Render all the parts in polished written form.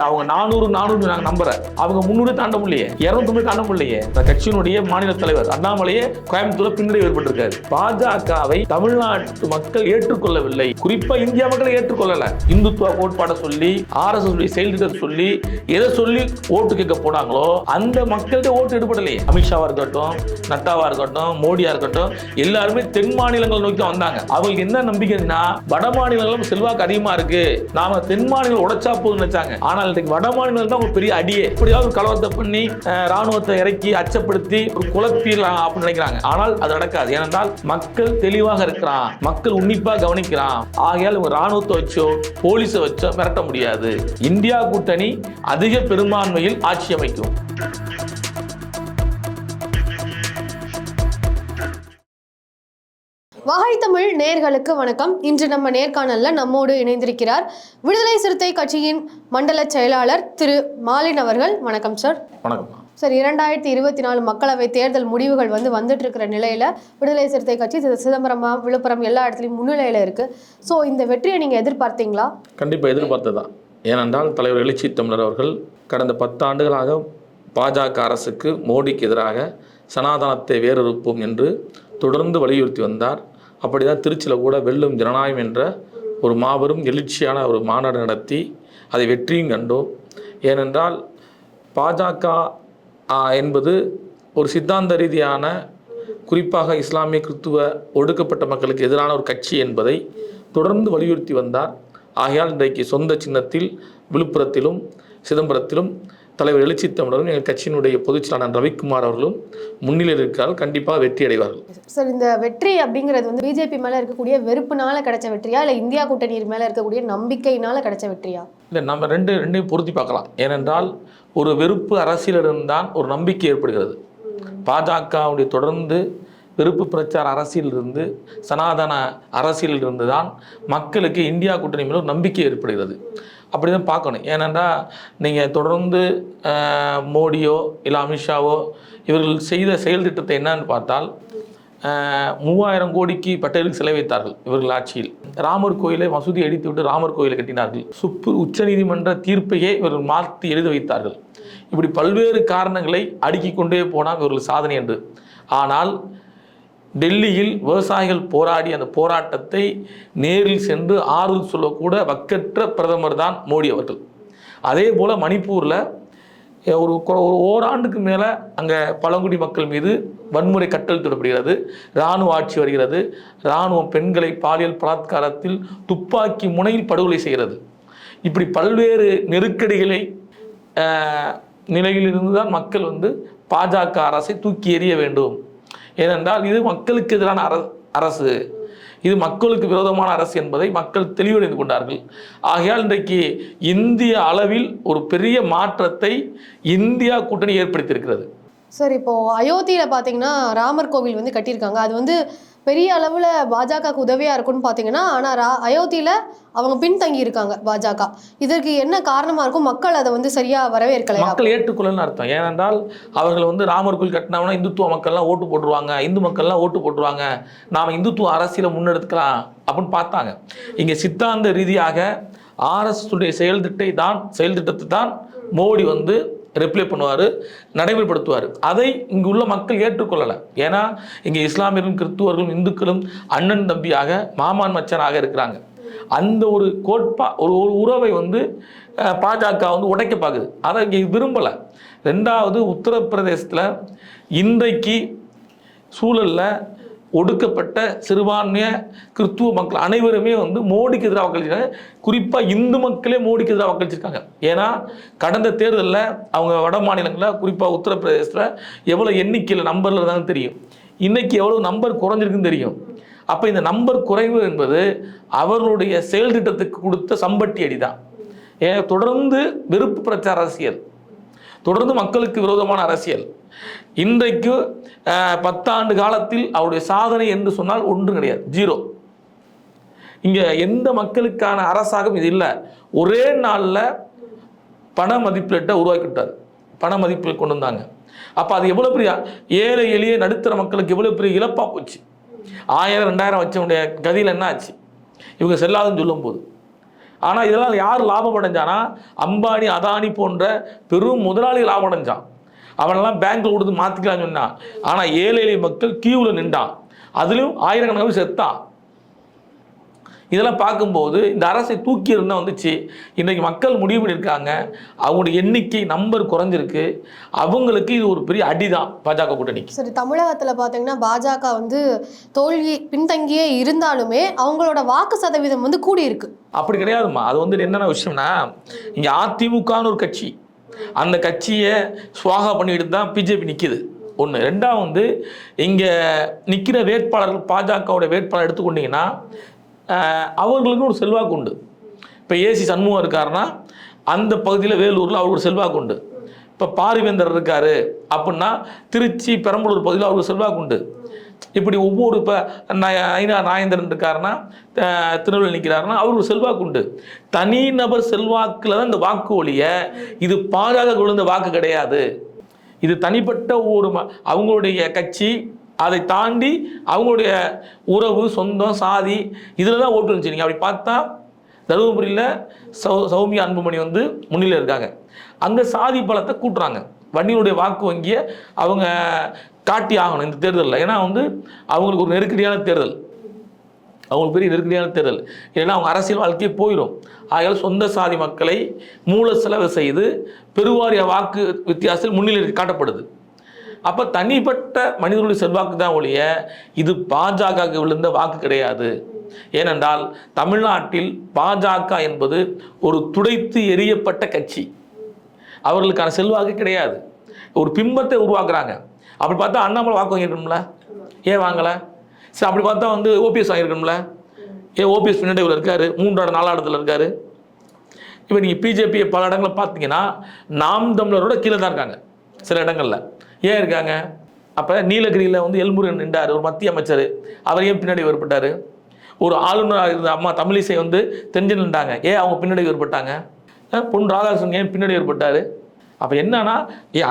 அவங்க 400 நாங்க நம்புறேன். அவங்க 300 தாண்ட முடியலையே, 200 தாண்ட முடியலையே. கட்சியினுடைய மாநில தலைவர் அண்ணாமலையே கோயம்புத்தூர்ல பின்னடைவு ஏற்பட்டிருக்காரு. பாஜகவை தமிழ்நாட்டு மக்கள் ஏற்றுக்கொள்ளவில்லை, குறிப்பா இந்தியா மக்கள் ஏற்றுக்கொள்ளல. இந்துத்துவ கோட்பாட சொல்லி, RSS செயல் திட்டத்தை சொல்லி, எதை சொல்லி ஓட்டு கேட்க போனாங்களோ அந்த மக்கள்கிட்ட ஓட்டு எடுபடலையே. அமித்ஷாவா இருக்கட்டும், நட்டாவா இருக்கட்டும், மோடியா இருக்கட்டும், எல்லாருமே தென் மாநிலங்கள் நோக்கி வந்தாங்க. அவங்களுக்கு என்ன நம்பிக்கைன்னா வட மாநிலங்களும் செல்வாக்கு அதிகமா இருக்கு, நாம தென் மாநிலம் உடைச்சா போதுன்னு நினைச்சாங்க. ஆனால் வட மாநிலம் தான் ஒரு பெரிய அடியே. எப்படியாவது ஒரு கலவரத்தை பண்ணி ராணுவத்தை இறக்கி அச்சப்படுத்தி ஒரு குழப்பிடலாம் அப்படின்னு நினைக்கிறாங்க. ஆனால் அது நடக்காது. ஏனென்றால் மக்கள் தெளிவாக இருக்கிறான், மக்கள் உன்னிப்பா கவனிக்கிறான். ஆகையால் ராணுவத்தை வச்சோ போலீஸை வச்சோ மிரட்ட முடியாது. இந்தியா கூட்டணி அதிக பெரும்பான்மையில் ஆட்சி அமைக்கும். வகை தமிழ் நேயர்களுக்கு வணக்கம். இன்று நம்ம நேர்காணல்ல நம்மோடு இணைந்திருக்கிறார் விடுதலை சிறுத்தை கட்சியின் மண்டல செயலாளர் திரு மாலின் அவர்கள். வணக்கம் சார். வணக்கம் சார். 2024 மக்களவை தேர்தல் முடிவுகள் வந்துட்டு இருக்கிற நிலையில விடுதலை சிறுத்தை கட்சி சிதம்பரம், விழுப்புரம் எல்லா இடத்துலையும் முன்னிலையில இருக்கு. ஸோ இந்த வெற்றியை நீங்க எதிர்பார்த்தீங்களா? கண்டிப்பா எதிர்பார்த்ததான். ஏனென்றால் தலைவர் எழுச்சி தமிழர் அவர்கள் கடந்த 10 ஆண்டுகளாக பாஜக அரசுக்கு, மோடிக்கு எதிராக சனாதனத்தை வேறறுப்போம் என்று தொடர்ந்து வலியுறுத்தி வந்தார். அப்படிதான் திருச்சியில் கூட வெல்லும் ஜனநாயகம் என்ற ஒரு மாபெரும் எழுச்சியான ஒரு மாநாடு நடத்தி அதை வெற்றியும் கண்டோம். ஏனென்றால் பாஜக என்பது ஒரு சித்தாந்த ரீதியான, குறிப்பாக இஸ்லாமிய கிறிஸ்துவ ஒடுக்கப்பட்ட மக்களுக்கு எதிரான ஒரு கட்சி என்பதை தொடர்ந்து வலியுறுத்தி வந்தார். ஆகையால் இன்றைக்கு சொந்த சின்னத்தில் விழுப்புரத்திலும் சிதம்பரத்திலும் தலைவர் எழுச்சி தமிழரும் எங்கள் கட்சியினுடைய பொதுச் செயலாளர் ரவிக்குமார் அவர்களும் முன்னிலையில் இருக்கிறார்கள். கண்டிப்பாக வெற்றி அடைவார்கள். சார், இந்த வெற்றி அப்படிங்கிறது பிஜேபி மேலே இருக்கக்கூடிய வெறுப்புனால கிடைச்ச வெற்றியா, இல்லை இந்தியா கூட்டணி மேலே இருக்கக்கூடிய நம்பிக்கையினால கிடைச்ச வெற்றியா? இல்லை, நம்ம ரெண்டையும் பொருத்தி பார்க்கலாம். ஏனென்றால் ஒரு வெறுப்பு அரசியலிருந்தான் ஒரு நம்பிக்கை ஏற்படுகிறது. பாஜகவுடைய தொடர்ந்து வெறுப்பு பிரச்சார அரசியலிருந்து, சனாதன அரசியலிருந்து தான் மக்களுக்கு இந்தியா கூட்டணி மேலே ஒரு நம்பிக்கை ஏற்படுகிறது. அப்படி தான் பார்க்கணும். ஏனென்றால் நீங்கள் தொடர்ந்து மோடியோ இல்லை அமித்ஷாவோ இவர்கள் செய்த செயல் திட்டத்தை என்னன்னு பார்த்தால் 3000 கோடிக்கு பட்டேலுக்கு செலவு வைத்தார்கள் இவர்கள் ஆட்சியில். ராமர் கோயிலை மசூதி அடித்து விட்டு ராமர் கோயிலை கட்டினார்கள். உச்சநீதிமன்ற தீர்ப்பையே இவர்கள் மாற்றி எழுதி வைத்தார்கள். இப்படி பல்வேறு காரணங்களை அடுக்கிக் கொண்டே போனால் இவர்கள் சாதனை என்று. ஆனால் டெல்லியில் விவசாயிகள் போராடி அந்த போராட்டத்தை நேரில் சென்று ஆறுதல் சொல்லக்கூட வக்கற்ற பிரதமர் தான் மோடி அவர்கள். அதே போல் மணிப்பூரில் ஒரு ஓராண்டுக்கு மேலே அங்கே பழங்குடி மக்கள் மீது வன்முறை கட்டளிடப்படுகிறது. இராணுவ ஆட்சி வருகிறது. இராணுவம் பெண்களை பாலியல் பலாத்காரத்தில் துப்பாக்கி முனையில் படுகொலை செய்கிறது. இப்படி பல்வேறு நெருக்கடிகளை நிலையிலிருந்து தான் மக்கள் பாஜக அரசை தூக்கி எறிய வேண்டும். ஏனென்றால் இது மக்களுக்கு எதிரான அரசு, இது மக்களுக்கு விரோதமான அரசு என்பதை மக்கள் தெளிவடைந்து கொண்டார்கள். ஆகையால் இன்றைக்கு இந்திய அளவில் ஒரு பெரிய மாற்றத்தை இந்தியா கூட்டணி ஏற்படுத்தியிருக்கிறது. சார், இப்போ அயோத்தியில் பார்த்தீங்கன்னா ராமர் கோவில் கட்டியிருக்காங்க. அது பெரிய அளவில் பாஜகவுக்கு உதவியாக இருக்கும்னு பார்த்தீங்கன்னா, ஆனால் அயோத்தியில் அவங்க பின்தங்கி இருக்காங்க பாஜக. இதற்கு என்ன காரணமாக இருக்கும்? மக்கள் அதை சரியாக வரவேற்கலை, மக்கள் ஏற்றுக்கொள்ளன்னு அர்த்தம். ஏனென்றால் அவர்கள் ராமர் கோயில் கட்டினோம்னா இந்துத்துவ மக்கள்லாம் ஓட்டு போட்டுருவாங்க, இந்து மக்கள்லாம் ஓட்டு போட்டுருவாங்க, நாம் இந்துத்துவ அரசியலை முன்னெடுத்துக்கலாம் அப்படின்னு பார்த்தாங்க. இங்கே சித்தாந்த ரீதியாக RSS செயல் திட்டத்தை தான் மோடி ரிப்ளை பண்ணுவார், நடைமுறைப்படுத்துவார். அதை இங்கு உள்ள மக்கள் ஏற்றுக்கொள்ளலை. ஏன்னா இங்கே இஸ்லாமியர்களும் கிறிஸ்துவர்களும் இந்துக்களும் அண்ணன் தம்பியாக, மாமான் மச்சனாக இருக்கிறாங்க. அந்த ஒரு ஒரு உறவை பாஜக உடைக்க பார்க்குது. அதை இங்கே விரும்பலை. ரெண்டாவது, உத்தரப்பிரதேசத்தில் இன்றைக்கு சூழலில் ஒடுக்கப்பட்ட சிறுபான்மைய கிறிஸ்துவ மக்கள் அனைவருமே மோடிக்கு எதிராக வாக்களிச்சிருக்காங்க. குறிப்பாக இந்து மக்களே மோடிக்கு எதிராக வாக்களிச்சிருக்காங்க. ஏன்னா கடந்த தேர்தலில் அவங்க வட மாநிலங்களில், குறிப்பாக உத்தரப்பிரதேசத்தில் எவ்வளோ எண்ணிக்கையில் நம்பரில் இருந்தாலும் தெரியும். இன்றைக்கி எவ்வளோ நம்பர் குறைஞ்சிருக்குன்னு தெரியும். அப்போ இந்த நம்பர் குறைவு என்பது அவர்களுடைய செயல் திட்டத்துக்கு கொடுத்த சம்பட்டி அடி தான். தொடர்ந்து வெறுப்பு பிரச்சார அரசியல், தொடர்ந்து மக்களுக்கு விரோதமான அரசியல். இன்றைக்கு 10 ஆண்டு காலத்தில் அவருடைய சாதனை என்று சொன்னால் ஒன்றும் கிடையாது, ஜீரோ. இங்கே எந்த மக்களுக்கான அரசாங்கம் இது இல்லை. ஒரே நாளில் பண மதிப்பீட்டை உருவாக்கிவிட்டார், பண மதிப்பீடு கொண்டு வந்தாங்க. அப்போ அது எவ்வளோ பெரிய ஏழை எளிய நடுத்தர மக்களுக்கு எவ்வளோ பெரிய இழப்பாக போச்சு. 1000 2000 வச்சவனுடைய கதியில் என்ன ஆச்சு? இவங்க செல்லாதுன்னு சொல்லும் போது ஆனால் இதெல்லாம் யார் லாபம் அடைஞ்சானா, அம்பானி அதானி போன்ற பெரும் முதலாளிகள் லாபம் அடைஞ்சான். அவனெல்லாம் பேங்க்ல கொடுத்து மாற்றிக்கலாம்னு சொன்னான். ஆனால் ஏழை எளிய மக்கள் கியூவில் நின்றான், அதுலேயும் ஆயிரக்கணக்கான செத்தான். இதெல்லாம் பார்க்கும்போது இந்த அரசை தூக்கி இருந்தால் வந்துச்சு. இன்றைக்கி மக்கள் முடிவு பண்ணியிருக்காங்க, அவங்களுடைய எண்ணிக்கை நம்பர் குறைஞ்சிருக்கு. அவங்களுக்கு இது ஒரு பெரிய அடிதான் பாஜக கூட்டணிக்கு. சரி, தமிழகத்தில் பார்த்தீங்கன்னா பாஜக வந்து தோல்வி பின்தங்கியே இருந்தாலுமே அவங்களோட வாக்கு சதவீதம் வந்து கூடியிருக்கு. அப்படி கிடையாதுமா. அது வந்து என்னென்ன விஷயம்னா, இங்கே அதிமுகன்னு ஒரு கட்சி, அந்த கட்சியை சுவாகா பண்ணிட்டு தான் பிஜேபி நிற்கிது. ஒன்று. ரெண்டாவது வந்து இங்கே நிற்கிற வேட்பாளர்கள், பாஜகவோட வேட்பாளர் எடுத்துக்கொண்டீங்கன்னா அவர்களுக்கு ஒரு செல்வாக்கு உண்டு. இப்போ ஏசி சண்முகம் இருக்காருன்னா அந்த பகுதியில் வேலூரில் அவருக்கு செல்வாக்கு உண்டு. இப்போ பாரிவேந்தர் இருக்கார் அப்படின்னா திருச்சி பெரம்பலூர் பகுதியில் அவருக்கு செல்வாக்கு உண்டு. இப்படி ஒவ்வொரு இப்போ நாயேந்திரன் இருக்காருன்னா திருநெல்வேலி நிற்கிறாருன்னா அவருக்கு செல்வாக்கு உண்டு. தனிநபர் செல்வாக்கில் தான் இந்த வாக்கு ஒழிய இது பாஜக விழுந்த வாக்கு கிடையாது. இது தனிப்பட்ட ஒரு அவங்களுடைய கட்சி, அதை தாண்டி அவங்களுடைய உறவு, சொந்தம், சாதி இதில் தான் ஓட்டு இருந்துச்சு. நீங்கள் அப்படி பார்த்தா தருமபுரியில் சௌமியா அன்புமணி வந்து முன்னிலை இருக்காங்க. அங்கே சாதி பலத்தை கூட்டுறாங்க. வன்னியனுடைய வாக்கு வங்கியை அவங்க காட்டி ஆகணும் இந்த தேர்தலில். ஏன்னா வந்து அவங்களுக்கு ஒரு நெருக்கடியான தேர்தல், அவங்களுக்கு பெரிய நெருக்கடியான தேர்தல். ஏன்னா அவங்க அரசியல் வாழ்க்கையே போயிடும். ஆகையால் சொந்த சாதி மக்களை மூல செலவு செய்து பெருவாரிய வாக்கு வித்தியாசத்தில் முன்னிலை காட்டப்படுது. அப்போ தனிப்பட்ட மனிதர்களுடைய செல்வாக்கு தான் ஒழிய இது பாஜகவுக்கு விழுந்த வாக்கு கிடையாது. ஏனென்றால் தமிழ்நாட்டில் பாஜக என்பது ஒரு துடைத்து எரியப்பட்ட கட்சி. அவர்களுக்கான செல்வாக்கு கிடையாது. ஒரு பிம்பத்தை உருவாக்குறாங்க. அப்படி பார்த்தா அண்ணாமலை வாக்கு வாங்கியிருக்கணும்ல, ஏன் வாங்கலை? சரி, அப்படி பார்த்தா வந்து ஓபிஎஸ் வாங்கியிருக்கணும்ல, ஏன் ஓபிஎஸ் பின்னாடி இருக்காரு, 3ஆம் 4ஆம் இடத்துல இருக்காரு. இப்போ நீங்கள் பிஜேபி பல இடங்களில் பார்த்தீங்கன்னா நாம் தமிழரோட கீழே தான் இருக்காங்க சில இடங்களில். ஏன் இருக்காங்க? அப்போ நீலகிரியில் வந்து எல்முருகன் நின்றார், ஒரு மத்திய அமைச்சர், அவர் ஏன் பின்னாடி ஏற்பட்டார்? ஒரு ஆளுநராக இருந்த அம்மா தமிழிசை வந்து தெஞ்சல் நின்றாங்க, ஏன் அவங்க பின்னாடி ஏற்பட்டாங்க? பொன் ராதாகிருஷ்ணன் ஏன் பின்னாடி ஏற்பட்டார்? அப்போ என்னன்னா,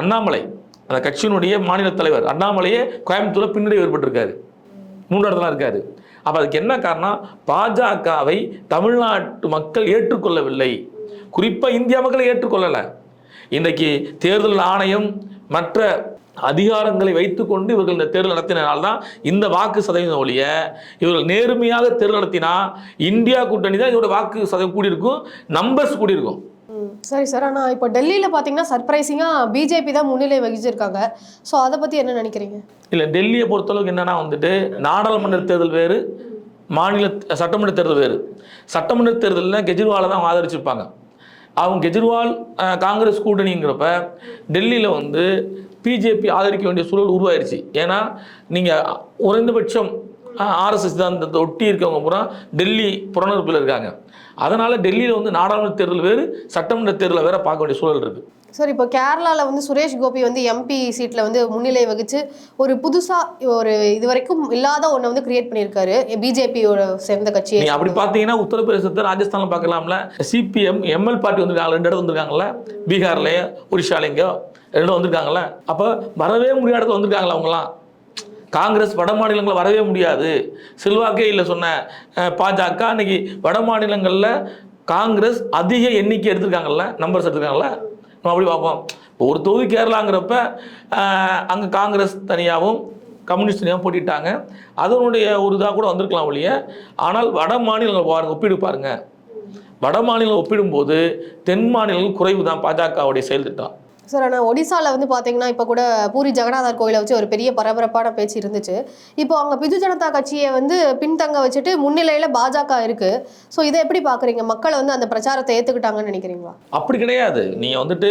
அண்ணாமலை அந்த கட்சியினுடைய மாநில தலைவர் அண்ணாமலையே கோயம்புத்தூரில் பின்னாடி ஏற்பட்டிருக்காரு, 3ஆம் இடத்துல இருக்காரு. அப்போ அதுக்கு என்ன காரணம்? பாஜகவை தமிழ்நாட்டு மக்கள் ஏற்றுக்கொள்ளவில்லை, குறிப்பாக இந்தியா மக்களை ஏற்றுக்கொள்ளலை. இன்றைக்கு தேர்தல் ஆணையம் மற்ற அதிகாரங்களை வைத்துக்கொண்டு இவர்கள் இந்த தேர்தல் நடத்தினால்தான் இந்த வாக்கு சதவீதம் ஒழிய இவர்கள் நேர்மையாக தேர்தல் நடத்தினா இந்தியா கூட்டணி தான் இதோட வாக்கு சதவீதம் கூடியிருக்கும், நம்பர்ஸ் கூடியிருக்கும். சரி சார், ஆனால் இப்போ டெல்லியில் பார்த்தீங்கன்னா சர்ப்ரைசிங்காக பிஜேபி தான் முன்னிலை வகிச்சிருக்காங்க. ஸோ அதை பற்றி என்ன நினைக்கிறீங்க? இல்லை, டெல்லியை பொறுத்தளவுக்கு என்னன்னா வந்துட்டு நாடாளுமன்ற தேர்தல் வேறு, மாநில சட்டமன்ற தேர்தல் வேறு. சட்டமன்ற தேர்தலில் கெஜ்ரிவாலை தான் ஆதரிச்சிருப்பாங்க. அவங்க கெஜ்ரிவால் காங்கிரஸ் கூட்டணிங்கிறப்ப டெல்லியில் வந்து பிஜேபி ஆதரிக்க வேண்டிய சூழல் உருவாயிருச்சு. ஏன்னா நீங்கள் குறைந்தபட்சம் ஆர்எஸ்எஸ் சித்தாந்தத்தை ஒட்டி இருக்கவங்க பூரா டெல்லி புறநறுப்பில் இருக்காங்க. அதனால் டெல்லியில் வந்து நாடாளுமன்ற தேர்தல் வேறு, சட்டமன்ற தேர்தலை வேறு பார்க்க வேண்டிய சூழல் இருக்குது. சார், இப்போ கேரளாவில் வந்து சுரேஷ் கோபி வந்து எம்பி சீட்டில் வந்து முன்னிலை வகித்து ஒரு புதுசாக ஒரு இது வரைக்கும் இல்லாத ஒன்றை வந்து கிரியேட் பண்ணியிருக்காரு பிஜேபியோட சேர்ந்த கட்சி. அப்படி பார்த்தீங்கன்னா உத்தரப்பிரதேசத்தை ராஜஸ்தானில் பார்க்கலாம்ல, சிபிஎம் எம்எல் பார்ட்டி வந்திருக்காங்க, 2 இடம் வந்திருக்காங்கல்ல, பீகார்லேயே ஒரிஷாலேங்கோ 2 வந்திருக்காங்கல்ல. அப்போ வரவே முடியாத இடத்துல வந்திருக்காங்களா அவங்களாம்? காங்கிரஸ் வட மாநிலங்களில் வரவே முடியாது, செல்வாக்கே இல்லை சொன்ன பாஜக இன்னைக்கு வட மாநிலங்களில் காங்கிரஸ் அதிக எண்ணிக்கை எடுத்திருக்காங்கல்ல, நம்பர்ஸ் எடுத்திருக்காங்கல்ல. நம்ம அப்படி பார்ப்போம். இப்போ ஒரு தொகுதி கேரளாங்கிறப்ப அங்கே காங்கிரஸ் தனியாகவும் கம்யூனிஸ்ட் தனியாகவும் போட்டிட்டாங்க. அதனுடைய ஒரு இதாக கூட வந்திருக்கலாம் ஒழிய. ஆனால் வட மாநிலங்கள் பாருங்கள், ஒப்பிடு பாருங்கள், வட மாநிலம் ஒப்பிடும்போது தென் மாநிலங்கள் குறைவு தான் பாஜகவுடைய செயல் திட்டம். சார், ஆனால் ஒடிசாவில் வந்து பார்த்தீங்கன்னா இப்போ கூட பூரி ஜெகநாதர் கோயிலை வச்சு ஒரு பெரிய பரபரப்பான பேச்சு இருந்துச்சு. இப்போ அவங்க பிஜு ஜனதா கட்சியை வந்து பின்தங்க வச்சுட்டு முன்னிலையில் பாஜக இருக்குது. ஸோ இதை எப்படி பார்க்குறீங்க? மக்கள் வந்து அந்த பிரச்சாரத்தை ஏற்றுக்கிட்டாங்கன்னு நினைக்கிறீங்களா? அப்படி கிடையாது. நீங்கள் வந்துட்டு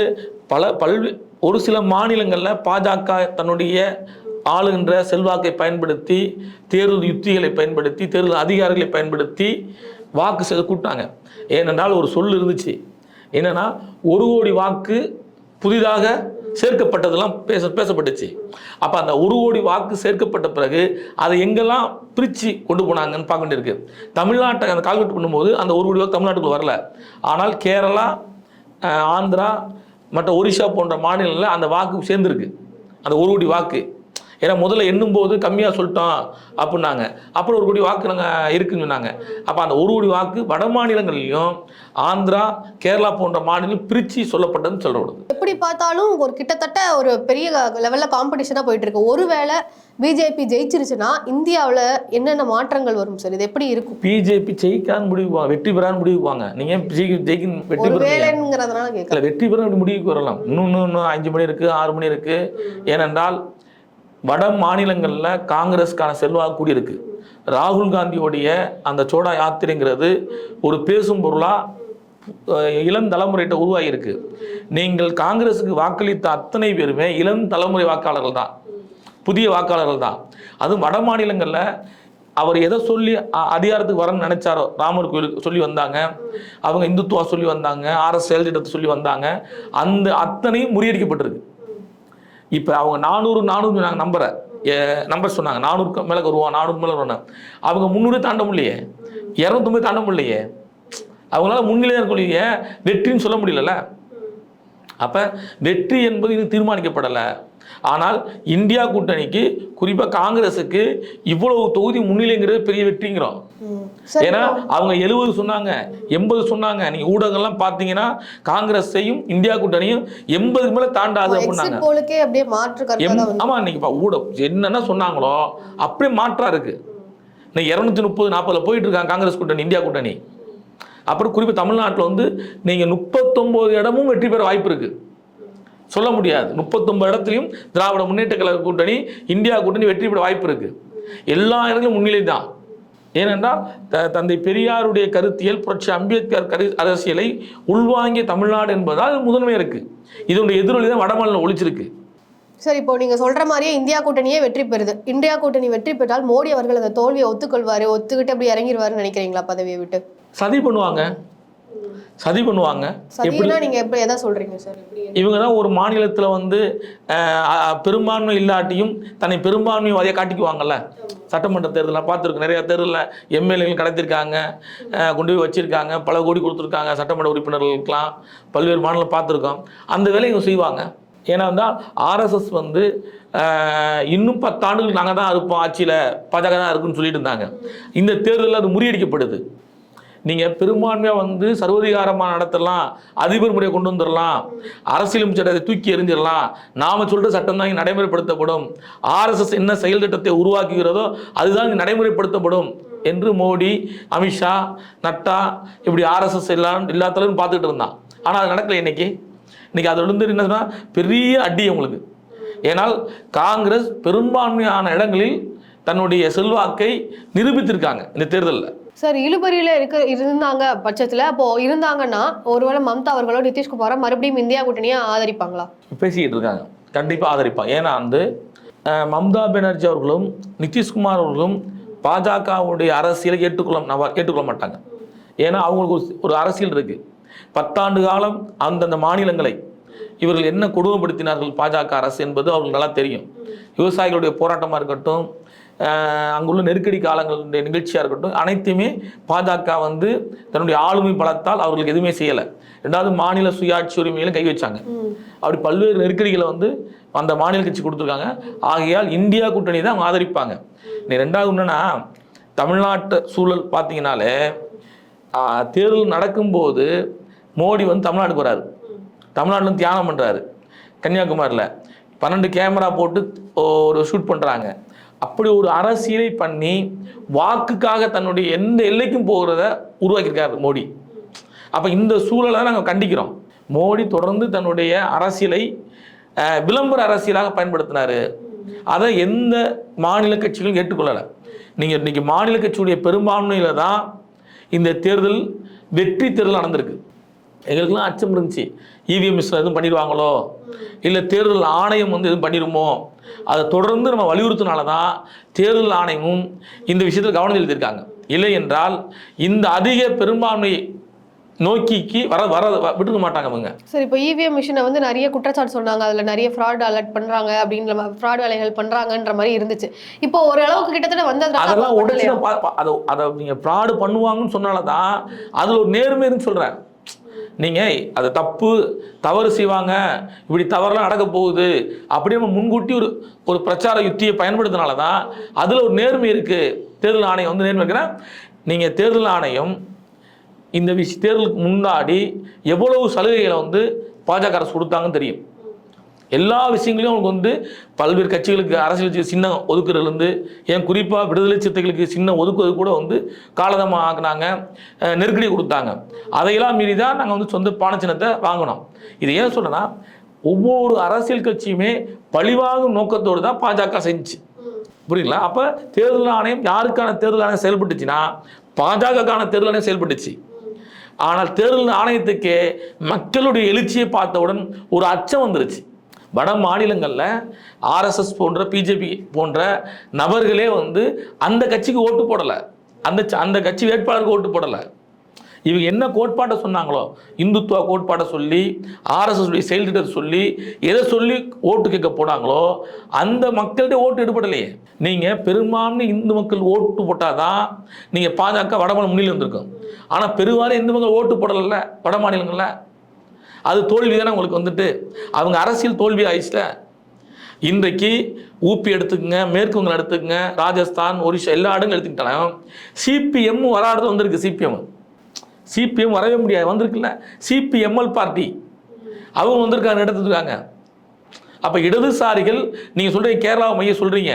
ஒரு சில மாநிலங்களில் பாஜக தன்னுடைய ஆளுகின்ற செல்வாக்கை பயன்படுத்தி, தேர்தல் யுத்திகளை பயன்படுத்தி, தேர்தல் அதிகாரிகளை பயன்படுத்தி வாக்கு கூட்டாங்க. ஏனென்றால் ஒரு சொல் இருந்துச்சு, என்னென்னா 1 கோடி வாக்கு புதிதாக சேர்க்கப்பட்டதெல்லாம் பேசப்பட்டுச்சு. அப்போ அந்த 1 கோடி வாக்கு சேர்க்கப்பட்ட பிறகு அதை எங்கெல்லாம் பிரித்து கொண்டு போனாங்கன்னு பார்க்க வேண்டியிருக்கு. தமிழ்நாட்டை அந்த கால்குலேட் பண்ணும்போது அந்த 1 கோடி வாக்கு தமிழ்நாட்டுக்குள்ள வரல. ஆனால் கேரளா, ஆந்திரா, மற்ற ஒரிஷா போன்ற மாநிலங்களில் அந்த வாக்கு சேர்ந்துருக்கு, அந்த 1 கோடி வாக்கு. ஏன்னா முதல்ல எண்ணும்போது கம்மியாக சொல்லிட்டோம் அப்படின்னாங்க. அப்புறம் 1 கோடி வாக்கு நாங்கள் இருக்குன்னு சொன்னாங்க. அப்போ அந்த 1 கோடி வாக்கு வட மாநிலங்களிலையும் ஆந்திரா, கேரளா போன்ற மாநிலம் பிரித்து சொல்லப்பட்டதுன்னு சொல்கிறது. எப்படி பார்த்தாலும் ஒரு கிட்டத்தட்ட ஒரு பெரிய லெவலில் காம்படிஷனாக போயிட்டு இருக்கு. ஒருவேளை பிஜேபி ஜெயிச்சிருச்சுன்னா இந்தியாவில் என்னென்ன மாற்றங்கள் வரும் சார்? இது எப்படி இருக்கும்? பிஜேபி ஜெயிக்கான்னு முடிவுவாங்க, வெற்றி பெறான்னு முடிவுவாங்க. நீங்கள் ஜெயிக்க வெற்றி ஒருவேளைங்கிறதுனால கேட்கல. வெற்றி பெற முடிவுக்கு வரலாம். இன்னும் 5 மணி இருக்குது, 6 மணி இருக்குது. ஏனென்றால் வட மாநிலங்களில் காங்கிரஸ்க்கான செல்வாக்கு கூடி இருக்கு. ராகுல் காந்தியோடைய அந்த சோடா யாத்திரைங்கிறது ஒரு பேசும் பொருளாக இளம் தலைமுறைகிட்ட உருவாகியிருக்கு. நீங்கள் காங்கிரஸுக்கு வாக்களித்த அத்தனை பேருமே இளம் தலைமுறை வாக்காளர்கள் தான், புதிய வாக்காளர்கள் தான். அதுவும் வட மாநிலங்களில் அவர் எதை சொல்லி அதிகாரத்துக்கு வரணும்னு நினைச்சாரோ, ராமர் கோயிலுக்கு சொல்லி வந்தாங்க, அவங்க இந்துத்துவா சொல்லி வந்தாங்க, RS செயல் திட்டத்தை சொல்லி வந்தாங்க, அந்த அத்தனையும் முறியடிக்கப்பட்டிருக்கு. இப்போ அவங்க 400 நாங்கள் நம்பர் சொன்னாங்க, 400 மேலே வருவோம், 400 மேலே வருவாங்க. அவங்க 300 தாண்ட முடியலையே, 250 தாண்ட முடியலையே, அவங்களால முன்னிலையாக இருக்கக்கூடிய வெற்றின்னு சொல்ல முடியல. அப்போ வெற்றி என்பது இது தீர்மானிக்கப்படலை. ஆனால் இந்தியா கூட்டணிக்கு, குறிப்பாக காங்கிரஸுக்கு இவ்வளவு தொகுதி முன்னிலைங்கிறது பெரிய வெற்றிங்கிறோம். ஏன்னா அவங்க 70 சொன்னாங்க, 80 சொன்னாங்க. நீங்கள் ஊடகங்கள்லாம் பார்த்தீங்கன்னா காங்கிரஸையும் இந்தியா கூட்டணியும் 80 மேலே தாண்டாது அப்படின்னாங்க. ஆமாம், இன்னைக்கு ஊடகம் என்னென்ன சொன்னாங்களோ அப்படியே மாற்றா இருக்கு. இன்னைக்கு 230-40 போயிட்டு இருக்காங்க காங்கிரஸ் கூட்டணி, இந்தியா கூட்டணி. அப்புறம் குறிப்பாக தமிழ்நாட்டில் வந்து நீங்கள் 39 இடமும் வெற்றி பெற வாய்ப்பு இருக்குது. சொல்ல முடியாது, 39 இடத்துலையும் திராவிட முன்னேற்ற கழக கூட்டணி, இந்தியா கூட்டணி வெற்றி பெற வாய்ப்பு இருக்குது. எல்லா இடங்களும் முன்னிலை தான். ஏனென்றால் தந்தை பெரியாருடைய கருத்தியல், புரட்சி அம்பேத்கர் அரசியலை உள்வாங்கிய தமிழ்நாடு என்பதால் முதன்மை இருக்குது. இதனுடைய எதிரொலி தான் வடமாநிலம் ஒழிச்சிருக்கு. சரி, இப்போ நீங்க சொல்ற மாதிரியே இந்தியா கூட்டணியே வெற்றி பெறுது. இந்தியா கூட்டணி வெற்றி பெற்றால் மோடி அவர்கள் அந்த தோல்வியை ஒத்துக்கொள்வாரு, ஒத்துக்கிட்டு அப்படி இறங்கிடுவாருன்னு நினைக்கிறீங்களா பதவியை விட்டு? சதி பண்ணுவாங்க. நீங்க எப்படி எதை சொல்றீங்க சார்? இவங்க தான் ஒரு மாநிலத்தில் வந்து பெரும்பான்மை இல்லாட்டியும் தன்னை பெரும்பான்மைவாதியை காட்டிக்குவாங்கல்ல. சட்டமன்ற தேர்தலில் பார்த்துருக்கோம், நிறைய தேர்தலில் எம்எல்ஏகள் கடத்திருக்காங்க, கொண்டு போய் வச்சிருக்காங்க, பல கோடி கொடுத்துருக்காங்க சட்டமன்ற உறுப்பினர்களுக்கெல்லாம், பல்வேறு மாநிலம் பார்த்துருக்கோம். அந்த வேலையை இவங்க செய்வாங்க. ஏன்னா வந்தால் RSS வந்து இன்னும் 10 ஆண்டுகள் நாங்கள் தான் இருப்போம், ஆட்சியில் பாஜக தான் இருக்குன்னு சொல்லிட்டு இருந்தாங்க. இந்த தேர்தலில் அது முறியடிக்கப்படுது. நீங்கள் பெரும்பான்மையாக வந்து சர்வதிகாரமாக நடத்தலாம், அதிபர் முறையை கொண்டு வந்துடலாம், அரசியலமைப்பு சட்டத்தை தூக்கி எறிஞ்சிடலாம், நாம் சொல்கிற சட்டம் தான் இங்கே நடைமுறைப்படுத்தப்படும், RSS என்ன செயல் திட்டத்தை உருவாக்குகிறதோ அதுதான் இங்கே நடைமுறைப்படுத்தப்படும் என்று மோடி, அமித்ஷா, நட்டா இப்படி RSS எல்லா தலைவரும் பார்த்துக்கிட்டு இருந்தான். ஆனால் அது நடக்கலை. இன்னைக்கு அதில் இருந்து என்ன சொன்னால் பெரிய அடி உங்களுக்கு. ஏன்னால் காங்கிரஸ் பெரும்பான்மையான இடங்களில் தன்னுடைய செல்வாக்கை நிரூபித்திருக்காங்க இந்த தேர்தலில். சார், இழுபறியில் இருந்தாங்க பட்சத்தில், அப்போ இருந்தாங்கன்னா ஒருவேளை மம்தா அவர்களோ நிதிஷ்குமாரோ மறுபடியும் இந்தியா கூட்டணியை ஆதரிப்பாங்களா? பேசிக்கிட்டு இருக்காங்க, கண்டிப்பாக ஆதரிப்பாங்க. ஏன்னா வந்து மம்தா பானர்ஜி அவர்களும் நிதிஷ்குமார் அவர்களும் பாஜகவுடைய அரசியலை ஏற்றுக்கொள்ள மாட்டாங்க. ஏன்னா அவங்களுக்கு ஒரு அரசியல் இருக்குது. 10 ஆண்டு காலம் அந்தந்த மாநிலங்களை இவர்கள் என்ன கொடுமைப்படுத்தினார்கள் பாஜக அரசு என்பது அவங்களுக்கு நல்லா தெரியும். விவசாயிகளுடைய போராட்டமாக இருக்கட்டும், அங்குள்ள நெருக்கடி காலங்களுடைய நிகழ்ச்சியாக இருக்கட்டும், அனைத்துமே பாஜக வந்து தன்னுடைய ஆளுமை பலத்தால் அவர்களுக்கு எதுவுமே செய்யலை. 2வது மாநில சுயாட்சி உரிமையிலும் கை வச்சாங்க. அப்படி பல்வேறு நெருக்கடிகளை வந்து அந்த மாநில கட்சி கொடுத்துருக்காங்க. ஆகையால் இந்தியா கூட்டணி தான் அவங்க ஆதரிப்பாங்க. 2வது என்னன்னா, தமிழ்நாட்டு சூழல் பார்த்தீங்கன்னாலே தேர்தல் நடக்கும்போது மோடி வந்து தமிழ்நாட்டுக்கு வராரு, தமிழ்நாட்டில் வந்து தியானம் பண்ணுறாரு. கன்னியாகுமரியில் 12 கேமரா போட்டு ஒரு ஷூட் பண்ணுறாங்க. அப்படி ஒரு அரசியலை பண்ணி வாக்குக்காக தன்னுடைய எந்த எல்லைக்கும் போகிறத உருவாக்கியிருக்காரு மோடி. அப்போ இந்த சூழலை நாங்கள் கண்டிக்கிறோம். மோடி தொடர்ந்து தன்னுடைய அரசியலை விளம்பர அரசியலாக பயன்படுத்தினார். அதை எந்த மாநில கட்சிகளும் ஏற்றுக்கொள்ளலை. நீங்கள் இன்றைக்கி மாநில கட்சியுடைய பெரும்பான்மையில் தான் இந்த தேர்தல் வெற்றி தேர்தல் நடந்திருக்கு. எங்களுக்கெல்லாம் அச்சம் இருந்துச்சு, EVM மிஷின் எதுவும் பண்ணிடுவாங்களோ, இல்லை தேர்தல் ஆணையம் வந்து எதுவும் பண்ணிடுமோ. அதை தொடர்ந்து நம்ம வலியுறுத்தினால தான் தேர்தல் ஆணையமும் இந்த விஷயத்தில் கவனம் செலுத்தியிருக்காங்க. இல்லை என்றால் இந்த அதிக பெரும்பான்மை நோக்கிக்கு வர விட்டுக்க மாட்டாங்க அவங்க. சரி, இப்போ EVM மிஷினை வந்து நிறைய குற்றச்சாட்டு சொன்னாங்க, அதில் நிறைய ஃப்ராட் அலர்ட் பண்ணுறாங்க, அப்படின்ற ஃப்ராட் வேலைகள் பண்ணுறாங்கன்ற மாதிரி இருந்துச்சு. இப்போ ஓரளவுக்கு கிட்டத்தட்ட வந்து அதெல்லாம் உடனே அதை நீங்கள் ஃப்ராடு பண்ணுவாங்கன்னு சொன்னால தான் அதில் ஒரு நேர்மைன்னு சொல்கிறேன். நீங்கள் அது தவறு செய்வாங்க, இப்படி தவறுலாம் நடக்க போகுது அப்படி நம்ம முன்கூட்டி ஒரு பிரச்சார யுத்தியை பயன்படுத்தினால தான் அதில் ஒரு நேர்மை இருக்குது. தேர்தல் ஆணையம் வந்து நேர்மை இருக்கிறேன். நீங்கள் தேர்தல் ஆணையம் இந்த தேர்தலுக்கு முன்னாடி எவ்வளவு சலுகைகளை வந்து பாஜக அரசு கொடுத்தாங்கன்னு தெரியும். எல்லா விஷயங்களையும் அவங்களுக்கு வந்து பல்வேறு கட்சிகளுக்கு அரசியல் சின்ன ஒதுக்குறதுலேருந்து, ஏன் குறிப்பாக விடுதலை சிறுத்தைகளுக்கு சின்ன ஒதுக்குவது கூட வந்து காலதமாக ஆக்குனாங்க, நெருக்கடி கொடுத்தாங்க. அதையெல்லாம் மீறி தான் நாங்கள் வந்து சொந்த பானை சின்னத்தை வாங்கினோம். இது ஏன் சொல்கிறேன்னா, ஒவ்வொரு அரசியல் கட்சியுமே பழிவாங்கும் நோக்கத்தோடு தான் பாஜக செஞ்சு, புரியுங்களா? அப்போ தேர்தல் ஆணையம் யாருக்கான தேர்தல் ஆணையம் செயல்பட்டுச்சுன்னா பாஜகக்கான தேர்தல் ஆணையம் செயல்பட்டுச்சு. ஆனால் தேர்தல் ஆணையத்துக்கு மக்களுடைய எழுச்சியை பார்த்தவுடன் ஒரு அச்சம் வந்துருச்சு. வட மாநிலங்களில் ஆர்எஸ்எஸ் போன்ற பிஜேபி போன்ற நபர்களே வந்து அந்த கட்சிக்கு ஓட்டு போடலை, அந்த கட்சி வேட்பாளருக்கு ஓட்டு போடலை. இவங்க என்ன கோட்பாட்டை சொன்னாங்களோ, இந்துத்துவ கோட்பாட்டை சொல்லி, ஆர்எஸ்எஸ் செயல் திட்டத்தை சொல்லி, எதை சொல்லி ஓட்டு கேட்க போனாங்களோ அந்த மக்கள்கிட்ட ஓட்டு எடுபடலையே. நீங்கள் பெரும்பான்மை இந்து மக்கள் ஓட்டு போட்டால் தான் நீங்கள் பாஜக வடமாநில முன்னிலை வந்திருக்கும். ஆனால் பெரும்பாலும் இந்து மக்கள் ஓட்டு போடலை வட மாநிலங்களில். அது தோல்வி தானே உங்களுக்கு வந்துட்டு, அவங்க அரசியல் தோல்வி ஆயிடுச்சுல. இன்றைக்கு ஊபி எடுத்துக்கங்க, மேற்கு வங்கம் எடுத்துக்கங்க, ராஜஸ்தான், ஒரிசா எல்லா இடங்களும் எடுத்துக்கிட்டாலும் சிபிஎம் வராது வந்திருக்கு. சிபிஎம் வரவே முடியாது, வந்திருக்குல்ல. சிபிஎம்எல் பார்ட்டி அவங்க வந்திருக்காங்க, எடுத்துருக்காங்க. அப்போ இடதுசாரிகள் நீங்கள் சொல்கிறீங்க, கேரளாவை மைய சொல்கிறீங்க,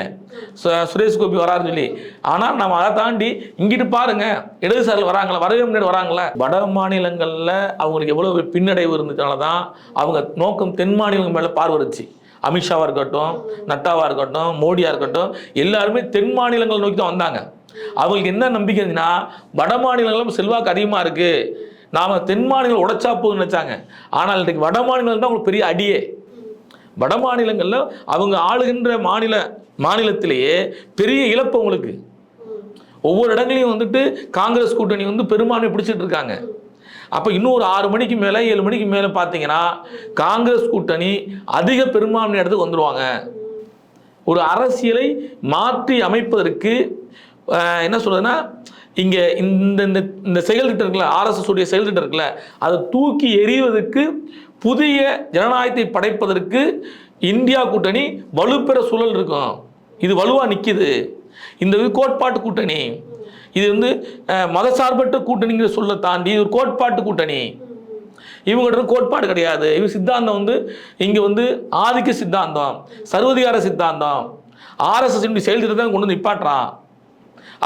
சுரேஷ் கோபி வராருன்னு சொல்லி. ஆனால் நம்ம அதை தாண்டி இங்கிட்டு பாருங்க, இடதுசாரிகள் வராங்களா, வரவே முன்னாடி வராங்களா. வட மாநிலங்களில் அவங்களுக்கு எவ்வளோ பின்னடைவு இருந்ததுனால தான் அவங்க நோக்கம் தென் மாநிலங்கள் மேலே பார்வரிச்சு. அமித்ஷாவாக இருக்கட்டும், நட்டாவாக இருக்கட்டும், மோடியாக இருக்கட்டும், எல்லாருமே தென் மாநிலங்கள் நோக்கி தான் வந்தாங்க. அவங்களுக்கு என்ன நம்பிக்கை இருந்துச்சுன்னா, வட மாநிலங்களும் செல்வாக்கு அதிகமாக இருக்குது, நாம் தென் மாநிலங்கள் உடைச்சா போகுதுன்னு நினச்சாங்க. ஆனால் இன்றைக்கு வட மாநிலங்கள் தான் அவங்களுக்கு பெரிய அடியே. வட மாநிலங்களில் அவங்க ஆளுகின்ற மாநிலத்திலேயே பெரிய இழப்பு அவங்களுக்கு. ஒவ்வொரு இடங்களையும் வந்துட்டு காங்கிரஸ் கூட்டணி வந்து பெரும்பான்மை பிடிச்சிட்டு இருக்காங்க. அப்போ இன்னும் ஒரு 6 மணிக்கு மேலே 7 மணிக்கு மேலே பார்த்தீங்கன்னா காங்கிரஸ் கூட்டணி அதிக பெரும்பான்மை இடத்துக்கு வந்துடுவாங்க. ஒரு அரசியலை மாற்றி அமைப்பதற்கு என்ன சொல்றதுன்னா, இங்கே இந்த செயல் திட்டம் இருக்குல்ல, ஆர்எஸ்எஸ் உடைய செயல் திட்டம் இருக்குல்ல, அதை தூக்கி எறிவதற்கு, புதிய ஜனநாயகத்தை படைப்பதற்கு இந்தியா கூட்டணி வலுப்பெற சூழல் இருக்கும். இது வலுவாக நிற்கிது. இந்த கோட்பாட்டு கூட்டணி, இது வந்து மதசார்பற்ற கூட்டணிங்கிற சொல்ல தாண்டி இது ஒரு கோட்பாட்டு கூட்டணி. இவங்ககிட்ட கோட்பாடு கிடையாது. இவங்க சித்தாந்தம் வந்து இங்கே வந்து ஆதிக்க சித்தாந்தம், சர்வதிகார சித்தாந்தம், ஆர்எஸ்எஸ் செயல் திட்டத்தை கொண்டு வந்து நிப்பாட்டுறான்.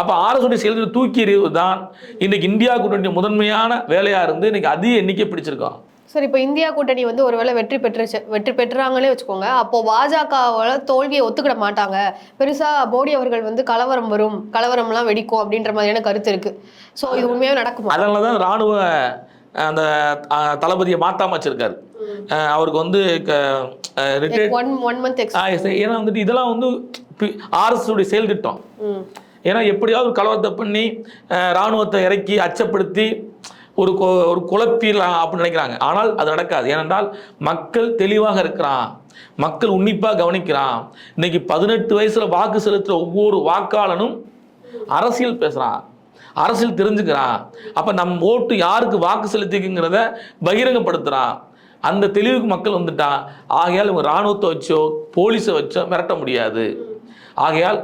அப்போ ஆர்எஸ் செயல் திட்டம் தூக்கி எறிவது தான் இன்னைக்கு இந்தியா கூட்டணி முதன்மையான வேலையாக இருந்து இன்னைக்கு அதிக எண்ணிக்கை பிடிச்சிருக்கோம். சார், இப்போ இந்தியா கூட்டணி வந்து ஒருவேளை வெற்றி பெற்றாங்களே வச்சுக்கோங்க, அப்போ பாஜகவோட தோல்வியை ஒத்துக்கிட மாட்டாங்க, பெருசா மோடி அவர்கள் வந்து கலவரம்லாம் வெடிக்கும் அப்படின்ற மாதிரியான கருத்து இருக்கு. ஸோ இது உண்மையாக நடக்கும். அதனால தான் ராணுவ அந்த தளபதியை மாத்தாம வச்சிருக்காரு. அவருக்கு வந்து ஏன்னா வந்துட்டு இதெல்லாம் வந்து ஆர்எஸ் உடைய செயல் திட்டம். ஏன்னா எப்படியாவது ஒரு கலவரத்தை பண்ணி ராணுவத்தை இறக்கி அச்சப்படுத்தி ஒரு குழப்பிடலாம் அப்படின்னு நினைக்கிறாங்க. ஆனால் அது நடக்காது. ஏனென்றால் மக்கள் தெளிவாக இருக்கிறான், மக்கள் உன்னிப்பாக கவனிக்கிறான். இன்னைக்கு 18 வயசுல வாக்கு செலுத்துகிற ஒவ்வொரு வாக்காளனும் அரசியல் பேசுகிறான், அரசியல் தெரிஞ்சுக்கிறான். அப்போ நம்ம ஓட்டு யாருக்கு வாக்கு செலுத்திக்குங்கிறத பகிரங்கப்படுத்துகிறான். அந்த தெளிவுக்கு மக்கள் வந்துட்டான். ஆகையால் இவங்க இராணுவத்தை வச்சோ போலீஸை வச்சோ மிரட்ட முடியாது. ஆகையால்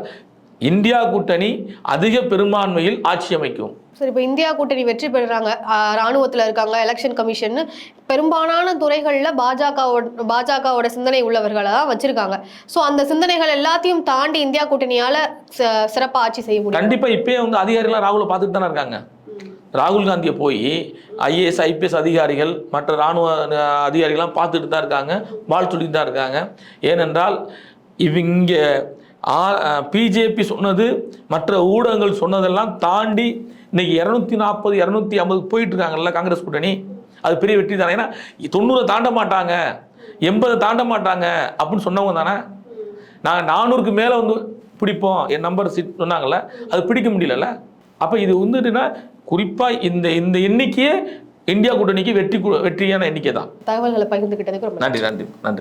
இந்தியா கூட்டணி அதிக பெரும்பான்மையில் ஆட்சி அமைக்கும். சரி, இப்போ இந்தியா கூட்டணி வெற்றி பெறுறாங்க, ராணுவத்தில் இருக்காங்க, எலெக்ஷன் கமிஷன், பெரும்பாலான துறைகளில் பாஜகவோட சிந்தனை உள்ளவர்களை தான் வச்சிருக்காங்க. ஸோ அந்த சிந்தனைகள் எல்லாத்தையும் தாண்டி இந்தியா கூட்டணியால் சிறப்பாக ஆட்சி செய்ய முடியும். கண்டிப்பாக இப்போயே வந்து அதிகாரிகளாக ராகுலை பார்த்துட்டு தானே இருக்காங்க. ராகுல் காந்தியை போய் ஐஏஎஸ் ஐபிஎஸ் அதிகாரிகள் மற்ற இராணுவ அதிகாரிகள்லாம் பார்த்துட்டு தான் இருக்காங்க, வாழ்த்துட்டு தான் இருக்காங்க. ஏனென்றால் இவங்க பிஜேபி சொன்னது மற்ற ஊடகங்கள் சொன்னதெல்லாம் தாண்டி இன்னைக்கு 240 250 போயிட்டு இருக்காங்கல்ல காங்கிரஸ் கூட்டணி. அது பெரிய வெற்றி தானே. ஏன்னா 90 தாண்ட மாட்டாங்க, 80 தாண்ட மாட்டாங்க அப்படின்னு சொன்னவங்க தானே. நாங்கள் 400க்கு மேலே வந்து பிடிப்போம் என் நம்பர் சீட் சொன்னாங்கல்ல, அது பிடிக்க முடியலல்ல. அப்போ இது வந்துட்டுன்னா குறிப்பாக இந்த எண்ணிக்கையே இந்தியா கூட்டணிக்கு வெற்றியான எண்ணிக்கை தான். தகவல்களை பகிர்ந்துக்கிட்டதுக்கு ரொம்ப நன்றி.